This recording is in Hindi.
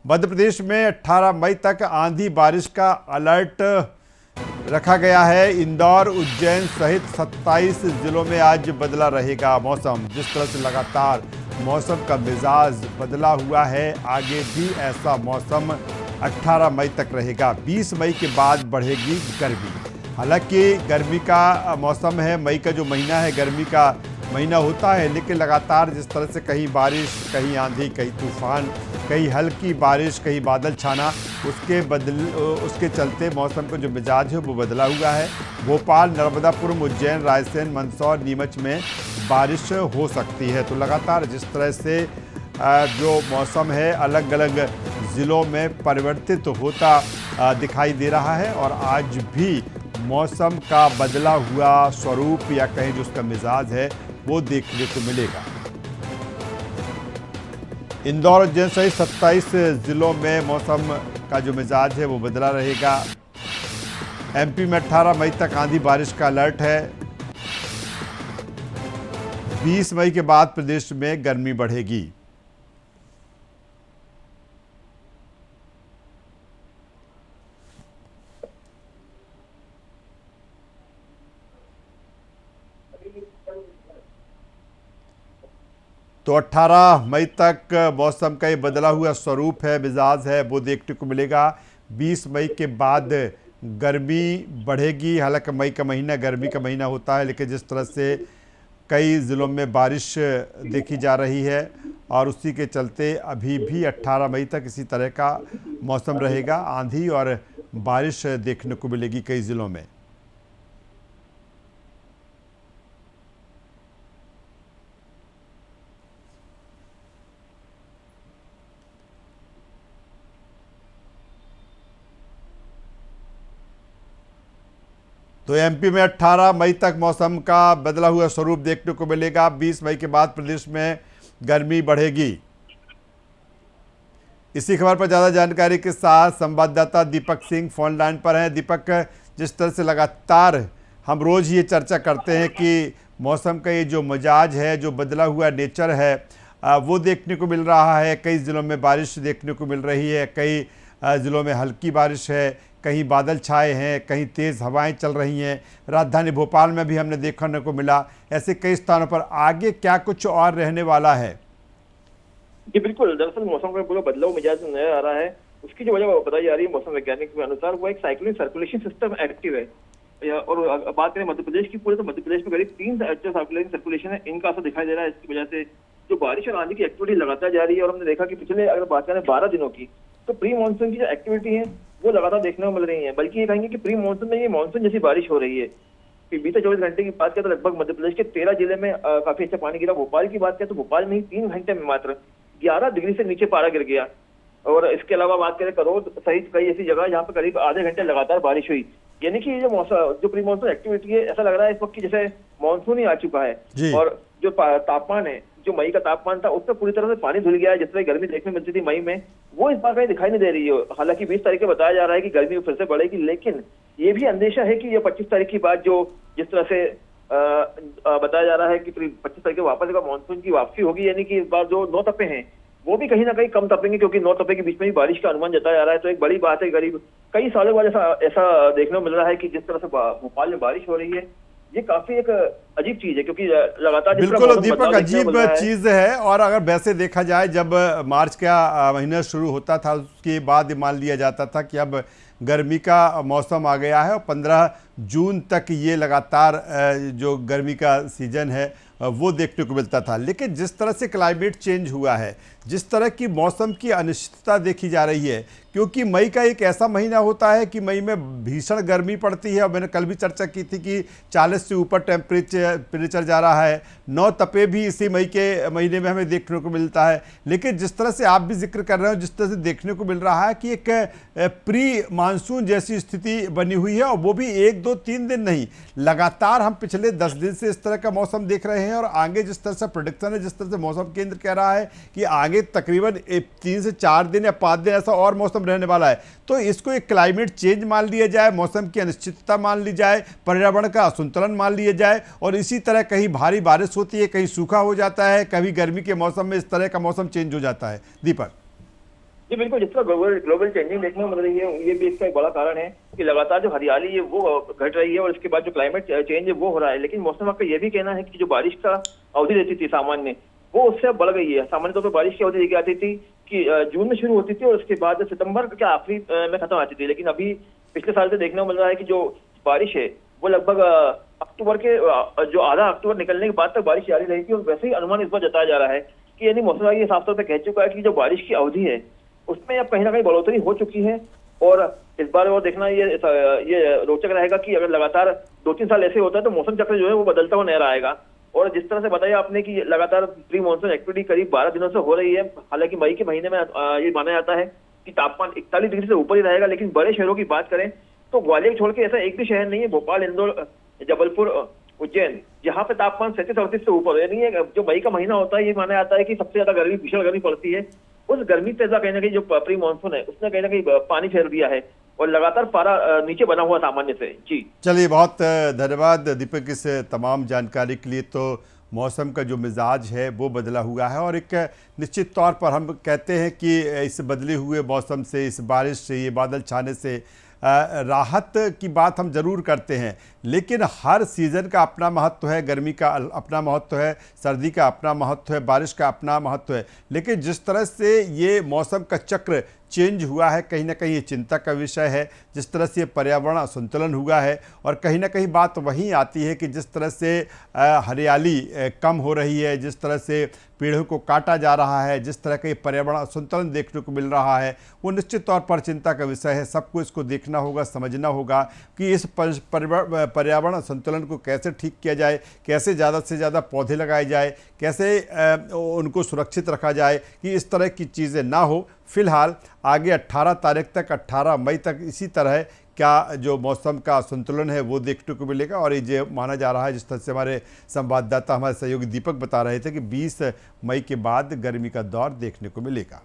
मध्य प्रदेश में 18 मई तक आंधी बारिश का अलर्ट रखा गया है। इंदौर, उज्जैन सहित 27 जिलों में आज बदला रहेगा मौसम। जिस तरह से लगातार मौसम का मिजाज बदला हुआ है, आगे भी ऐसा मौसम 18 मई तक रहेगा। 20 मई के बाद बढ़ेगी गर्मी। हालांकि गर्मी का मौसम है, मई का जो महीना है गर्मी का महीना होता है, लेकिन लगातार जिस तरह से कहीं बारिश, कहीं आंधी, कहीं तूफान, कहीं हल्की बारिश, कहीं बादल छाना, उसके चलते मौसम का जो मिजाज है वो बदला हुआ है। भोपाल, नर्मदापुरम, उज्जैन, रायसेन, मंदसौर, नीमच में बारिश हो सकती है। तो लगातार जिस तरह से जो मौसम है अलग अलग ज़िलों में परिवर्तित होता दिखाई दे रहा है, और आज भी मौसम का बदला हुआ स्वरूप या कहीं जो उसका मिजाज है वो देखने को मिलेगा। इंदौर, उज्जैन सहित 27 जिलों में मौसम का जो मिजाज है वो बदला रहेगा। एमपी में 18 मई तक आंधी बारिश का अलर्ट है। 20 मई के बाद प्रदेश में गर्मी बढ़ेगी। तो 18 मई तक मौसम का ये बदला हुआ स्वरूप है, मिजाज है, वो देखने को मिलेगा। 20 मई के बाद गर्मी बढ़ेगी। हालांकि मई का महीना गर्मी का महीना होता है, लेकिन जिस तरह से कई ज़िलों में बारिश देखी जा रही है और उसी के चलते अभी भी 18 मई तक इसी तरह का मौसम रहेगा। आंधी और बारिश देखने को मिलेगी कई ज़िलों में। तो एमपी में 18 मई तक मौसम का बदला हुआ स्वरूप देखने को मिलेगा। 20 मई के बाद प्रदेश में गर्मी बढ़ेगी। इसी खबर पर ज़्यादा जानकारी के साथ संवाददाता दीपक सिंह फोन लाइन पर हैं। दीपक, जिस तरह से लगातार हम रोज़ ये चर्चा करते हैं कि मौसम का ये जो मिजाज है, जो बदला हुआ नेचर है, वो देखने को मिल रहा है। कई ज़िलों में बारिश देखने को मिल रही है, कई ज़िलों में हल्की बारिश है, कहीं बादल छाए हैं, कहीं तेज़ हवाएं चल रही हैं। राजधानी भोपाल में भी हमने देखने को मिला। ऐसे कई स्थानों पर आगे क्या कुछ और रहने वाला है? जी बिल्कुल, दरअसल मौसम का पूरा बदलाव मिजाज नजर आ रहा है। उसकी जो वजह बताई जा रही है मौसम वैज्ञानिक के अनुसार, वो एक साइक्लोनिक सर्कुलेशन सिस्टम एक्टिव है। और बात करें मध्य प्रदेश की, पूरे तो मध्य प्रदेश में करीब 3 जो साइक्लोनिक सर्कुलेशन है, इनका असर दिखाई दे रहा है। इसकी वजह से जो बारिश और आंधी की एक्टिविटी लगातार जा रही है। और हमने देखा कि पिछले अगर बात करें 12 दिनों की, तो प्री मानसून की जो एक्टिविटी है वो लगातार देखने को मिल रही है। बल्कि ये कहेंगे कि प्री मानसून में ये मानसून जैसी बारिश हो रही है। बीते 24 घंटे की बात करें तो लगभग मध्य प्रदेश के 13 जिले में काफी अच्छा पानी गिरा। भोपाल की बात करें तो भोपाल में ही 3 घंटे में मात्र 11 डिग्री से नीचे पारा गिर गया। और इसके अलावा बात करें करौद सहित कई ऐसी जगह जहाँ पर करीब आधे घंटे लगातार बारिश हुई। यानी कि ये जो प्री मानसून एक्टिविटी है, ऐसा लग रहा है इस वक्त की जैसे मानसून ही आ चुका है। और जो तापमान है, जो मई का तापमान था, उसमें पूरी तरह से पानी धुल गया है। जिस तरह गर्मी देखने मिलती थी मई में, वो इस बार कहीं दिखाई नहीं दे रही है। हालांकि 20 तारीख को बताया जा रहा है कि गर्मी फिर से बढ़ेगी, लेकिन ये भी अंदेशा है कि ये 25 तारीख की बात जो जिस तरह से बताया जा रहा है कि 25 तारीख को वापस एक मानसून की वापसी होगी। यानी कि इस बार जो 9 तपे हैं वो भी कहीं ना कहीं कम तपेंगे, क्योंकि 9 तपे के बीच में ही बारिश का अनुमान जताया जा रहा है। तो एक बड़ी बात है, करीब कई सालों बाद ऐसा देखने को मिल रहा है कि जिस तरह से भोपाल में बारिश हो रही है, ये काफी एक अजीब चीज है। क्योंकि लगातार बिल्कुल दीपक, अजीब चीज है। और अगर वैसे देखा जाए, जब मार्च का महीना शुरू होता था, उसके बाद मान लिया जाता था कि अब गर्मी का मौसम आ गया है और 15 जून तक ये लगातार जो गर्मी का सीजन है वो देखने को मिलता था। लेकिन जिस तरह से क्लाइमेट चेंज हुआ है, जिस तरह की मौसम की अनिश्चितता देखी जा रही है, क्योंकि मई का एक ऐसा महीना होता है कि मई में भीषण गर्मी पड़ती है। और मैंने कल भी चर्चा की थी कि 40 से ऊपर टेम्परेचर जा रहा है। 9 तपे भी इसी मई के महीने में हमें देखने को मिलता है। लेकिन जिस तरह से आप भी जिक्र कर रहे हो, जिस तरह से देखने को मिल रहा है कि एक प्री मानसून जैसी स्थिति बनी हुई है, और वो भी 1, 2, 3 दिन नहीं, लगातार हम पिछले 10 दिन से इस तरह का मौसम देख रहे हैं। और आगे जिस तरह से प्रेडिक्शन है, जिस तरह से मौसम केंद्र कह रहा है कि आगे तकरीबन 3 से 4 दिन या 5 दिन ऐसा और मौसम रहने वाला है, तो इसको एक क्लाइमेट चेंज मान लिया जाए, मौसम की अनिश्चितता मान ली जाए, पर्यावरण का असंतुलन मान लिया जाए। और इसी तरह कहीं भारी बारिश होती है, कहीं सूखा हो जाता है, कभी गर्मी के मौसम में इस तरह का मौसम चेंज हो जाता है। दीपक जी बिल्कुल, जिस तरह ग्लोबल ग्लोबल चेंजिंग देखने को मिल रही है, ये भी इसका एक बड़ा कारण है कि लगातार जो हरियाली है वो घट रही है और इसके बाद जो क्लाइमेट चेंज है वो हो रहा है। लेकिन मौसम विभाग का ये भी कहना है कि जो बारिश का अवधि रहती थी सामान्य, वो उससे अब बढ़ गई है। सामान्य तौर पर बारिश की अवधि देखी जाती थी कि जून में शुरू होती थी और उसके बाद सितंबर के आखिरी में खत्म आती थी। लेकिन अभी पिछले साल से देखने को मिल रहा है कि जो बारिश है वो लगभग अक्टूबर के जो आधा अक्टूबर निकलने के बाद तक बारिश जारी रही थी। और वैसे ही अनुमान इस बार जताया जा रहा है कि यानी मौसम विभाग ये साफ तौर पर कह चुका है कि जो बारिश की अवधि है उसमें अब कहीं ना कहीं बढ़ोतरी हो चुकी है। और इस बार और देखना ये रोचक रहेगा कि अगर लगातार 2-3 साल ऐसे होता है तो मौसम चक्र जो है वो बदलता हुआ नजर आएगा। और जिस तरह से बताया आपने कि लगातार प्री मानसून एक्टिविटी करीब 12 दिनों से हो रही है। हालांकि मई के महीने में ये माना जाता है कि तापमान 41 डिग्री से ऊपर ही रहेगा। लेकिन बड़े शहरों की बात करें तो ग्वालियर छोड़ के ऐसा एक भी शहर नहीं है, भोपाल, इंदौर, जबलपुर, उज्जैन, जहाँ पे तापमान 37-38 से ऊपर है। नहीं है, जो मई का महीना होता है ये माना जाता है कि सबसे ज्यादा गर्मी, भीषण गर्मी पड़ती है। उस गर्मी तेजा कहीं ना कहीं जो प्री मानसून है उसने कहीं ना कहीं पानी फेर दिया है और लगातार पारा नीचे बना हुआ सामान्य से। जी चलिए, बहुत धन्यवाद दीपक इस तमाम जानकारी के लिए। तो मौसम का जो मिजाज है वो बदला हुआ है और एक निश्चित तौर पर हम कहते हैं कि इस बदले हुए मौसम से, इस बारिश से, ये बादल छाने से राहत की बात हम ज़रूर करते हैं। लेकिन हर सीज़न का अपना महत्व है, गर्मी का अपना महत्व है, सर्दी का अपना महत्व है, बारिश का अपना महत्व है। लेकिन जिस तरह से ये मौसम का चक्र चेंज हुआ है, कहीं ना कहीं ये चिंता का विषय है। जिस तरह से पर्यावरण असंतुलन हुआ है और कहीं ना कहीं बात वहीं आती है कि जिस तरह से हरियाली कम हो रही है, जिस तरह से पेड़ों को काटा जा रहा है, जिस तरह का ये पर्यावरण असंतुलन देखने को मिल रहा है, वो निश्चित तौर पर चिंता का विषय है। सबको इसको देखना होगा, समझना होगा कि इस पर्यावरण संतुलन को कैसे ठीक किया जाए, कैसे ज़्यादा से ज़्यादा पौधे लगाए जाए, कैसे उनको सुरक्षित रखा जाए कि इस तरह की चीज़ें ना हो। फिलहाल आगे 18 तारीख तक, 18 मई तक इसी तरह का जो मौसम का संतुलन है वो देखने को मिलेगा। और ये जो माना जा रहा है, जिस तरह से हमारे संवाददाता, हमारे सहयोगी दीपक बता रहे थे कि 20 मई के बाद गर्मी का दौर देखने को मिलेगा।